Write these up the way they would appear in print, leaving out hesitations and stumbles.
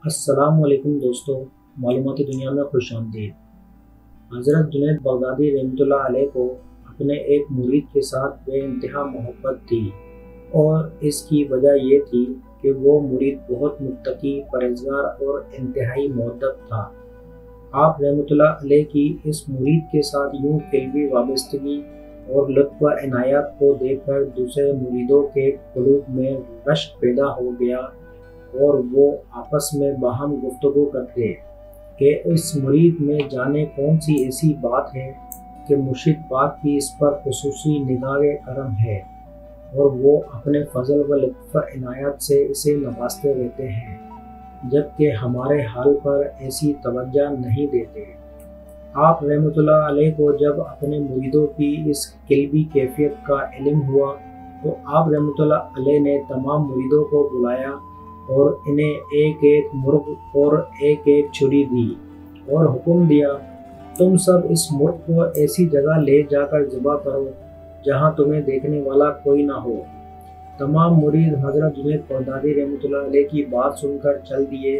السلام علیکم دوستو، معلوماتی دنیا میں خوش آمدید۔ حضرت جنید بغدادی رحمۃ اللہ علیہ کو اپنے ایک مرید کے ساتھ بے انتہا محبت تھی، اور اس کی وجہ یہ تھی کہ وہ مرید بہت متقی، پرہیزگار اور انتہائی مؤدب تھا۔ آپ رحمۃ اللہ علیہ کی اس مرید کے ساتھ یوں قلبی وابستگی اور لطف و عنایات کو دیکھ کر دوسرے مریدوں کے قلوب میں رشک پیدا ہو گیا، اور وہ آپس میں باہم گفتگو کرتے کہ اس مرید میں جانے کون سی ایسی بات ہے کہ مرشد پاک کی اس پر خصوصی نگاہ کرم ہے، اور وہ اپنے فضل و لطف و عنایات سے اسے نوازتے رہتے ہیں، جبکہ ہمارے حال پر ایسی توجہ نہیں دیتے۔ آپ رحمۃ اللہ علیہ کو جب اپنے مریدوں کی اس قلبی کیفیت کا علم ہوا تو آپ رحمۃ اللہ علیہ نے تمام مریدوں کو بلایا اور انہیں ایک ایک مرغ اور ایک ایک چھری دی اور حکم دیا، تم سب اس مرغ کو ایسی جگہ لے جا کر ذبح کرو جہاں تمہیں دیکھنے والا کوئی نہ ہو۔ تمام مرید حضرت جنید بغدادی رحمۃ اللہ علیہ کی بات سن کر چل دیے،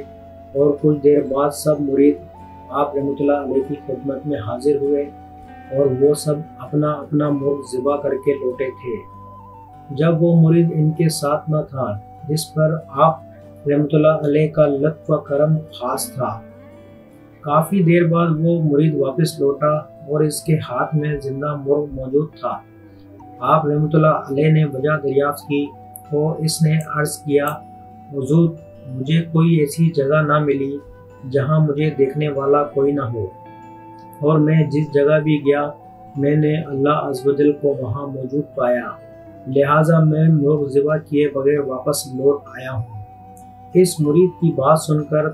اور کچھ دیر بعد سب مرید آپ رحمۃ اللہ علیہ کی خدمت میں حاضر ہوئے، اور وہ سب اپنا اپنا مرغ ذبح کر کے لوٹے تھے۔ جب وہ مرید ان کے ساتھ نہ تھا جس پر آپ رحمۃ اللہ علیہ کا لطف و کرم خاص تھا، کافی دیر بعد وہ مرید واپس لوٹا اور اس کے ہاتھ میں زندہ مرغ موجود تھا۔ آپ رحمۃ اللہ علیہ نے وجہ دریافت کی تو اس نے عرض کیا، حضور مجھے کوئی ایسی جگہ نہ ملی جہاں مجھے دیکھنے والا کوئی نہ ہو، اور میں جس جگہ بھی گیا میں نے اللہ عز و جل کو وہاں موجود پایا، لہٰذا میں مرغ ذبح کیے بغیر واپس لوٹ آیا ہوں۔ اس مرید کی بات سن کر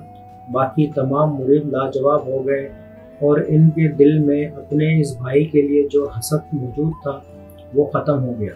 باقی تمام مرید لاجواب ہو گئے، اور ان کے دل میں اپنے اس بھائی کے لیے جو حسد موجود تھا وہ ختم ہو گیا۔